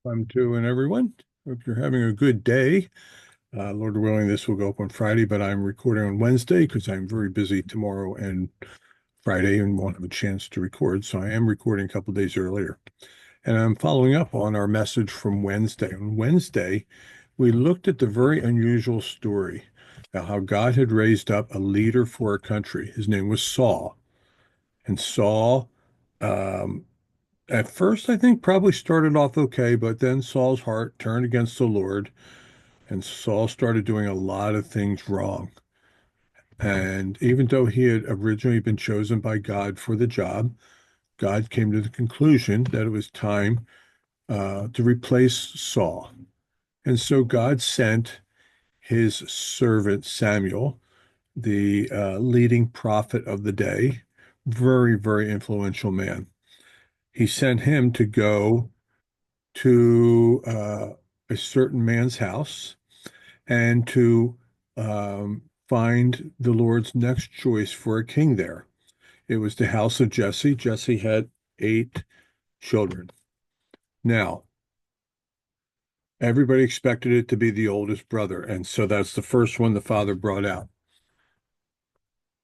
I'm doing, everyone. Hope you're having a good day. Lord willing, this will go up on Friday, but I'm recording on Wednesday because I'm very busy tomorrow and Friday and won't have a chance to record. So I am recording a couple days earlier. And I'm following up on our message from Wednesday. On Wednesday, we looked at the very unusual story about how God had raised up a leader for a country. His name was Saul. And Saul, um, at first, I think probably started off okay, but then Saul's heart turned against the Lord, and Saul started doing a lot of things wrong. And even though he had originally been chosen by God for the job, God came to the conclusion that it was time to replace Saul. And so God sent his servant Samuel, the leading prophet of the day, very, very influential man. He sent him to go to a certain man's house and to find the Lord's next choice for a king there. It was the house of Jesse. Jesse had 8 children. Now, everybody expected it to be the oldest brother, and so that's the first one the father brought out.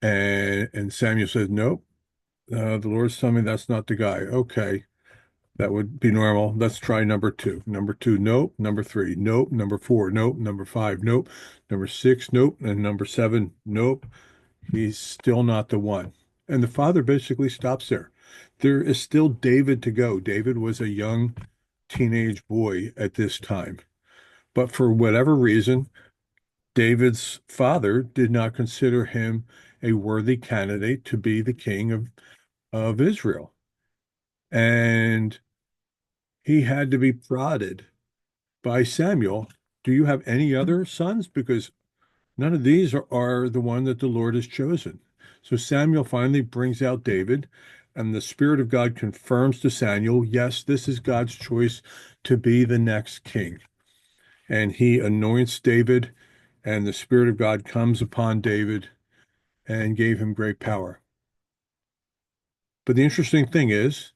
And Samuel said, "Nope, the Lord's telling me that's not the guy." Okay, that would be normal. Let's try number two. Number two, nope. Number three, nope. Number four, nope. Number five, nope. Number six, nope. And number seven, nope. He's still not the one. And the father basically stops there. There is still David to go. David was a young teenage boy at this time. But for whatever reason, David's father did not consider him a worthy candidate to be the king of Israel. And he had to be prodded by Samuel. Do you have any other sons? Because none of these are the one that the Lord has chosen. So Samuel finally brings out David, and the Spirit of God confirms to Samuel, yes, this is God's choice to be the next king. And he anoints David, and the Spirit of God comes upon David and gave him great power. But the interesting thing is,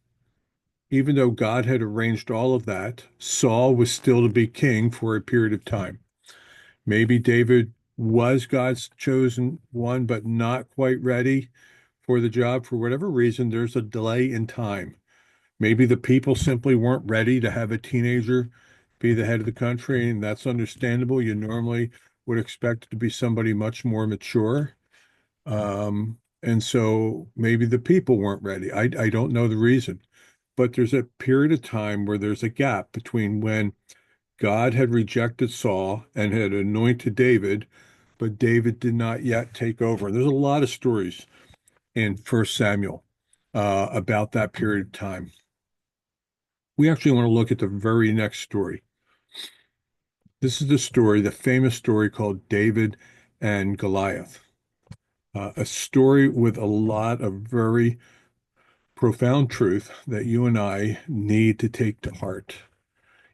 even though God had arranged all of that, Saul was still to be king for a period of time. Maybe David was God's chosen one, but not quite ready for the job. For whatever reason, there's a delay in time. Maybe the people simply weren't ready to have a teenager be the head of the country, and that's understandable. You normally would expect it to be somebody much more mature. And so maybe the people weren't ready. I don't know the reason, but there's a period of time where there's a gap between when God had rejected Saul and had anointed David, but David did not yet take over. And there's a lot of stories in First Samuel about that period of time. We actually want to look at the very next story. This is the story, the famous story called David and Goliath, a story with a lot of very profound truth that you and I need to take to heart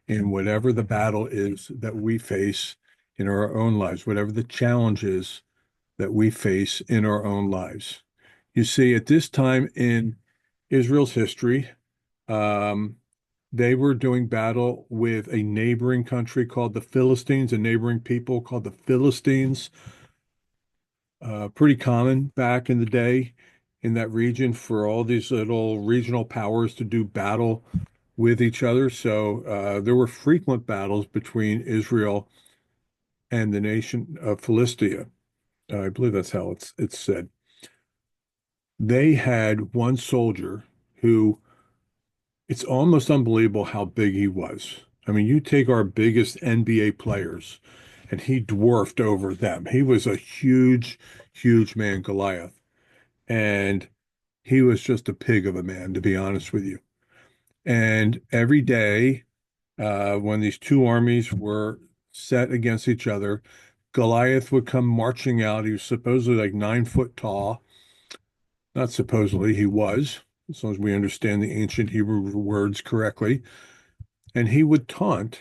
in whatever the battle is that we face in our own lives, whatever the challenge is that we face in our own lives. You see, at this time in Israel's history, um, they were doing battle with a neighboring country called the Philistines, a neighboring people called the Philistines. Pretty common back in the day in that region for all these little regional powers to do battle with each other. So there were frequent battles between Israel and the nation of Philistia. I believe that's how it's said. They had one soldier who it's almost unbelievable how big he was. I mean, you take our biggest NBA players, and he dwarfed over them. He was a huge, huge man, Goliath. And he was just a pig of a man, to be honest with you. And every day, when these two armies were set against each other, Goliath would come marching out. He was supposedly like 9 foot tall. Not supposedly, he was, as long as we understand the ancient Hebrew words correctly. And he would taunt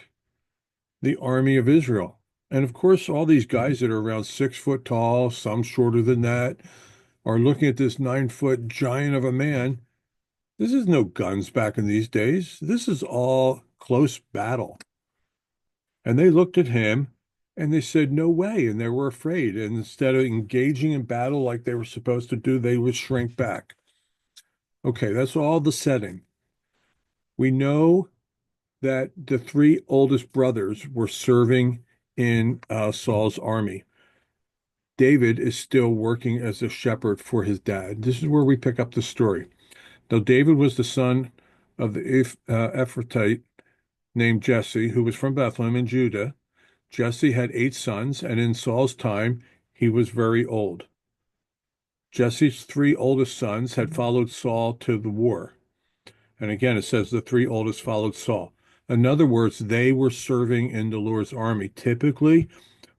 the army of Israel. And of course, all these guys that are around 6 foot tall, some shorter than that, are looking at this 9 foot giant of a man. This is no guns back in these days. This is all close battle. And they looked at him and they said, no way. And they were afraid. And instead of engaging in battle like they were supposed to do, they would shrink back. Okay, that's all the setting. We know that the three oldest brothers were serving in Saul's army. David is still working as a shepherd for his dad. This is where we pick up the story. Now, David was the son of the Ephrathite named Jesse, who was from Bethlehem in Judah. Jesse had 8 sons, and in Saul's time, he was very old. Jesse's 3 oldest sons had followed Saul to the war. And again, it says the 3 oldest followed Saul. In other words, they were serving in the Lord's army. Typically,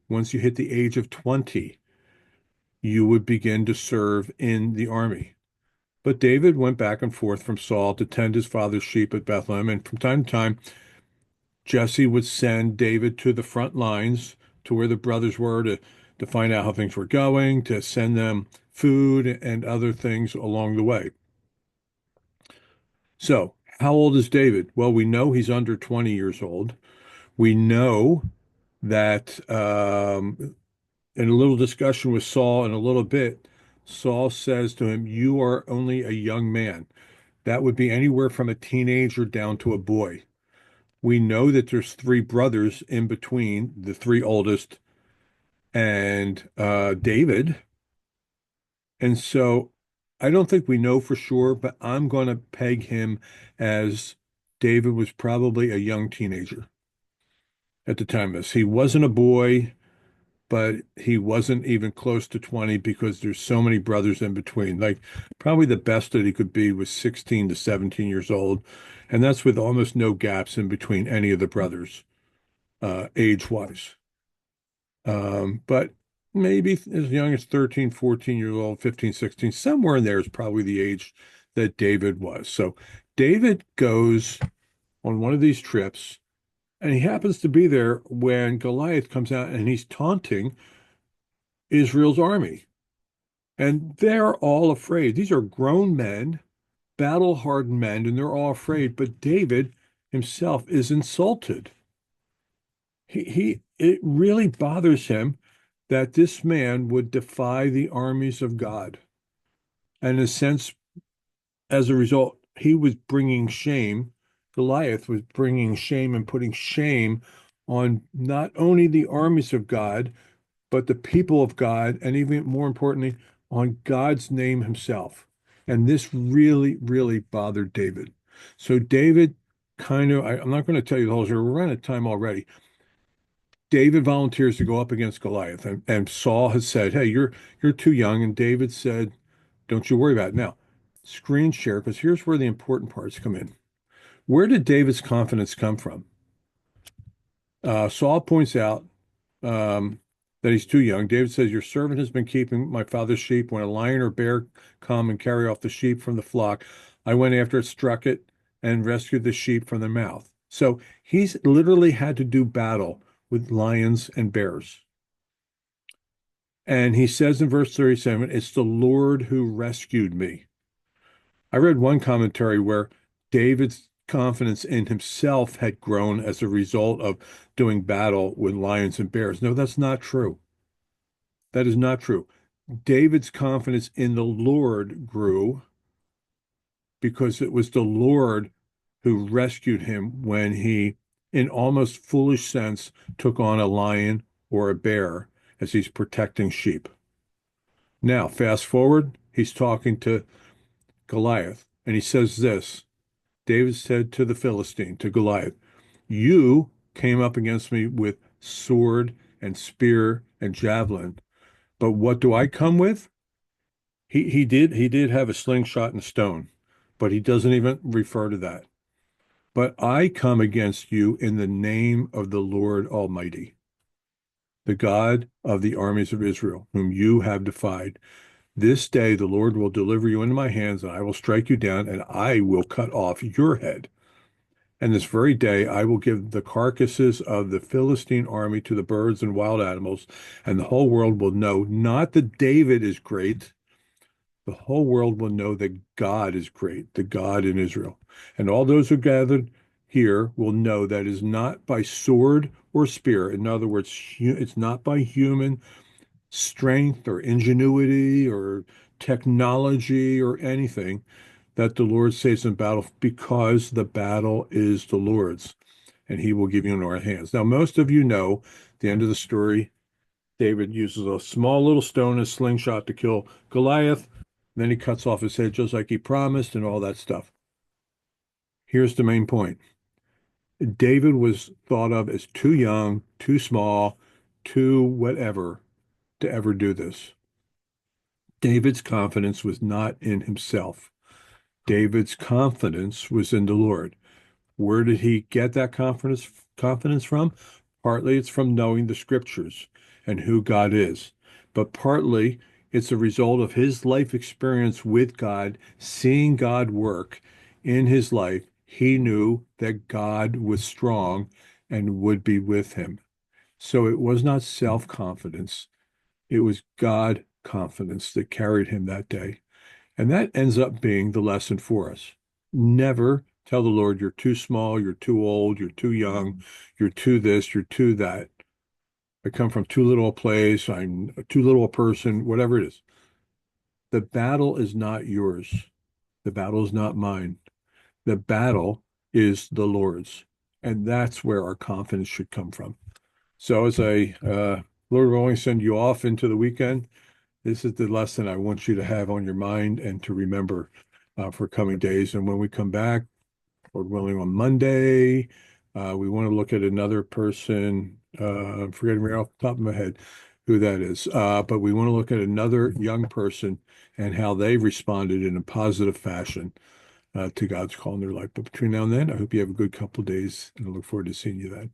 once you hit the age of 20, you would begin to serve in the army. But David went back and forth from Saul to tend his father's sheep at Bethlehem. And from time to time, Jesse would send David to the front lines to where the brothers were to find out how things were going, to send them food and other things along the way. So, how old is David? Well, we know he's under 20 years old. We know that in a little discussion with Saul in a little bit, Saul says to him, you are only a young man. That would be anywhere from a teenager down to a boy. We know that there's 3 brothers in between the 3 oldest and David. And so I don't think we know for sure, but I'm going to peg him as David was probably a young teenager at the time of this. He wasn't a boy, but he wasn't even close to 20 because there's so many brothers in between. Like probably the best that he could be was 16 to 17 years old. And that's with almost no gaps in between any of the brothers, age-wise. But maybe as young as 13, 14 years old, 15, 16, somewhere in there is probably the age that David was. So David goes on one of these trips, and he happens to be there when Goliath comes out and he's taunting Israel's army. And they're all afraid. These are grown men, battle-hardened men, and they're all afraid. But David himself is insulted. It really bothers him that this man would defy the armies of God. And in a sense, as a result, he was bringing shame. Goliath was bringing shame and putting shame on not only the armies of God, but the people of God, and even more importantly, on God's name himself. And this really, really bothered David. So David I'm not going to tell you the whole story. We're out of time already. David volunteers to go up against Goliath, and Saul has said, "Hey, you're too young." And David said, "Don't you worry about it." Now, screen share, because here's where the important parts come in. Where did David's confidence come from? Saul points out that he's too young. David says, "Your servant has been keeping my father's sheep. When a lion or bear come and carry off the sheep from the flock, I went after it, struck it, and rescued the sheep from the mouth." So he's literally had to do battle with lions and bears. And he says in verse 37, it's the Lord who rescued me. I read one commentary where David's confidence in himself had grown as a result of doing battle with lions and bears. No, that's not true. That is not true. David's confidence in the Lord grew because it was the Lord who rescued him when he, in almost foolish sense, took on a lion or a bear as he's protecting sheep. Now, fast forward, he's talking to Goliath, and he says this. David said to the Philistine, to Goliath, you came up against me with sword and spear and javelin, but what do I come with? He did have a slingshot and stone, but he doesn't even refer to that. But I come against you in the name of the Lord Almighty, the God of the armies of Israel, whom you have defied. This day the Lord will deliver you into my hands, and I will strike you down, and I will cut off your head. And this very day I will give the carcasses of the Philistine army to the birds and wild animals, and the whole world will know not that David is great, the whole world will know that God is great, the God in Israel. And all those who gathered here will know that is not by sword or spear. In other words, it's not by human strength or ingenuity or technology or anything that the Lord saves in battle, because the battle is the Lord's, and he will give you in our hands. Now, most of you know the end of the story. David uses a small little stone, a slingshot, to kill Goliath. Then he cuts off his head just like he promised and all that stuff. Here's the main point. David was thought of as too young, too small, too whatever to ever do this. David's confidence was not in himself. David's confidence was in the Lord. Where did he get that confidence from? Partly it's from knowing the scriptures and who God is, but partly it's a result of his life experience with God, seeing God work in his life. He knew that God was strong and would be with him. So it was not self-confidence, it was God confidence that carried him that day. And that ends up being the lesson for us. Never tell the Lord you're too small, you're too old, you're too young, you're too this, you're too that. I come from too little a place, I'm too little a person, whatever it is. The battle is not yours. The battle is not mine. The battle is the Lord's. And that's where our confidence should come from. So as Lord willing, send you off into the weekend, this is the lesson I want you to have on your mind and to remember for coming days. And when we come back, Lord willing, on Monday, we want to look at another person. I'm forgetting right off the top of my head who that is. But we want to look at another young person and how they responded in a positive fashion to God's call in their life. But between now and then, I hope you have a good couple of days, and I look forward to seeing you then.